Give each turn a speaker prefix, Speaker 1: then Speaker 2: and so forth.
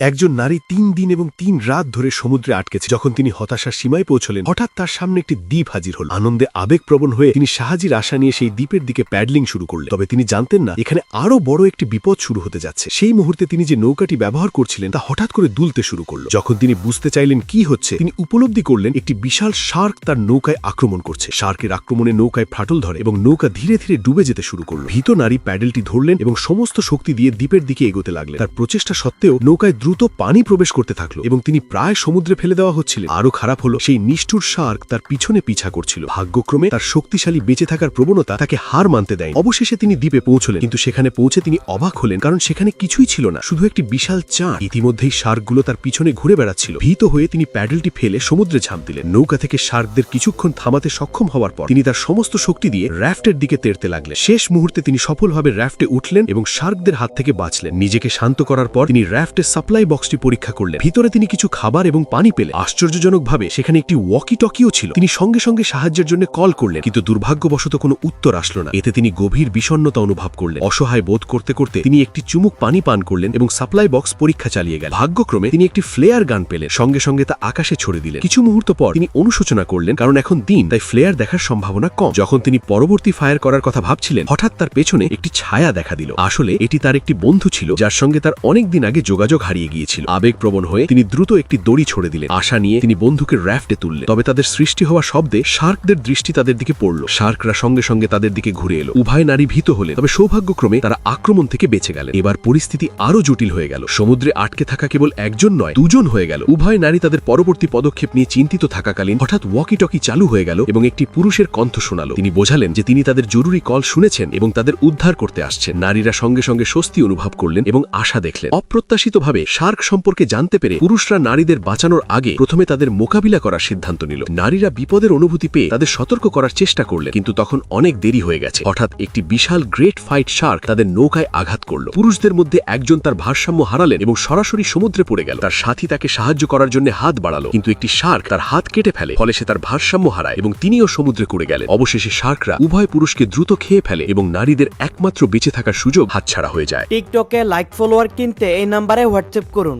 Speaker 1: একজন নারী ৩ দিন এবং ৩ রাত ধরে সমুদ্রে আটকেছে। যখন তিনি হতাশার সীমায় পৌঁছলেন, হঠাৎ তার সামনে একটি দ্বীপ হাজির হল। আনন্দে আবেগপ্রবণ হয়ে তিনি সাহায্যের আশা নিয়ে সেই দ্বীপের দিকে প্যাডলিং শুরু করলেন। তবে তিনি জানতেন না এখানে আরো বড় একটি বিপদ শুরু হতে যাচ্ছে। সেই মুহূর্তে তিনি যে নৌকাটি ব্যবহার করছিলেন তা হঠাৎ করে দুলতে শুরু করল। যখন তিনি বুঝতে চাইলেন কি হচ্ছে, তিনি উপলব্ধি করলেন একটি বিশাল শার্ক তার নৌকায় আক্রমণ করছে। শার্কের আক্রমণে নৌকায় ফাটল ধরে এবং নৌকা ধীরে ধীরে ডুবে যেতে শুরু করল। ভীত নারী প্যাডেলটি ধরলেন এবং সমস্ত শক্তি দিয়ে দ্বীপের দিকে এগোতে লাগলেন। তার প্রচেষ্টা সত্ত্বেও নৌকায় দ্রুত পানি প্রবেশ করতে থাকলো এবং তিনি প্রায় সমুদ্রে ফেলে দেওয়া হচ্ছিলেন। আরো খারাপ হলো, সেই নিষ্ঠুর শার্ক তার পিছনে পিছা করছিল। ভাগ্যক্রমে তার শক্তিশালী বেঁচে থাকার প্রবণতা তাকে হার মানতে দেয়। অবশেষে তিনি দ্বীপে পৌঁছলেন, কিন্তু সেখানে পৌঁছে তিনি অবাক হলেন, কারণ সেখানে কিছুই ছিল না, শুধু একটি বিশাল চাঁদ। ইতিমধ্যেই শার্কগুলো তার পিছনে ঘুরে বেড়াচ্ছিল। ভীত হয়ে তিনি প্যাডেলটি ফেলে সমুদ্রে ঝাঁপ দিলেন। নৌকা থেকে শার্কদের কিছুক্ষণ থামাতে সক্ষম হওয়ার পর তিনি তার সমস্ত শক্তি দিয়ে র্যাফটের দিকে তেড়তে লাগলেন। শেষ মুহূর্তে তিনি সফলভাবে র্যাফটে উঠলেন এবং শার্কদের হাত থেকে বাঁচলেন। নিজেকে শান্ত করার পর তিনি র্যাফটের সাপ্লাই বক্সটি পরীক্ষা করলেন। ভিতরে তিনি কিছু খাবার এবং পানি পেলেন। আশ্চর্যজনকভাবে সেখানে একটি ওয়াকি টকিও ছিল। তিনি সঙ্গে সঙ্গে সাহায্যের জন্য কল করলেন, কিন্তু দুর্ভাগ্যবশত কোনো উত্তর আসলো না। এতে তিনি গভীর বিষণ্ণতা অনুভব করলেন। অসহায় বোধ করতে করতে তিনি একটি চুমুক পানি পান করলেন এবং সাপ্লাই বক্স পরীক্ষা চালিয়ে গেলেন। ভাগ্যক্রমে তিনি একটি ফ্লেয়ার গান পেলেন। সঙ্গে সঙ্গে তা আকাশে ছড়ে দিলেন। কিছু মুহূর্ত পর তিনি অনুশোচনা করলেন, কারণ এখন দিন, তাই ফ্লেয়ার দেখার সম্ভাবনা কম। যখন তিনি পরবর্তী ফায়ার করার কথা ভাবছিলেন, হঠাৎ তার পেছনে একটি ছায়া দেখা দিল। আসলে এটি তার একটি বন্ধু ছিল, যার সঙ্গে তার অনেকদিন আগে যোগাযোগ হারিয়ে গিয়েছিল। আবেগপ্রবণ হয়ে তিনি দ্রুত একটি দড়ি ছড়ে দিলেন। আশা নিয়ে তিনি বন্ধুকে র্যাফটে তুললেন। তবে তাদের সৃষ্টি হওয়া শব্দে শার্কদের দৃষ্টি তাদের দিকে পড়ল। শার্করা সঙ্গে সঙ্গে তাদের দিকে ঘুরে এলো। উভয় নারী ভীত হলেন, তবে সৌভাগ্যক্রমে তারা আক্রমণ থেকে বেঁচে গেলেন। এবার পরিস্থিতি আরো জটিল হয়ে গেল। সমুদ্রে আটকে থাকা কেবল একজন নয়, দুজন হয়ে গেল। উভয় নারী তাদের পরবর্তী পদক্ষেপ নিয়ে চিন্তিত থাকাকালীন হঠাৎ ওয়াকি টকি চালু হয়ে গেল এবং একটি পুরুষের কণ্ঠ শোনালো। তিনি বোঝালেন যে তিনি তাদের জরুরি কল শুনেছেন এবং তাদের উদ্ধার করতে আসছেন। নারীরা সঙ্গে সঙ্গে স্বস্তি অনুভব করলেন এবং আশা দেখলেন। অপ্রত্যাশিতভাবে শার্ক সম্পর্কে জানতে পেরে পুরুষরা নারীদের বাঁচানোর আগে প্রথমে তাদের মোকাবিলা করার সিদ্ধান্ত নিল। নারীরা বিপদের অনুভূতি পেয়ে তাদের সতর্ক করার চেষ্টা করলেন, কিন্তু তখন অনেক দেরি হয়ে গেছে। হঠাৎ একটি বিশাল গ্রেট ফাইট শার্ক তাদের নৌকায় আঘাত করল। পুরুষদের মধ্যে একজন তার ভারসাম্য হারালেন এবং সরাসরি সমুদ্রে পড়ে গেল। তার সাথী তাকে সাহায্য করার জন্য হাত বাড়ালো, কিন্তু একটি শার্ক তার হাত কেটে ফেলে। ফলে সে তার ভারসাম্য হারায় এবং তিনিও সমুদ্রে পড়ে গেলেন। অবশেষে শার্করা উভয় পুরুষকে দ্রুত খেয়ে ফেলে এবং নারীদের একমাত্র বেঁচে থাকার সুযোগ হাতছাড়া হয়ে যায়।
Speaker 2: টিকটকে লাইক ফলোয়ার কিনতে এই নাম্বারে হোয়াটসঅ্যাপ করুন।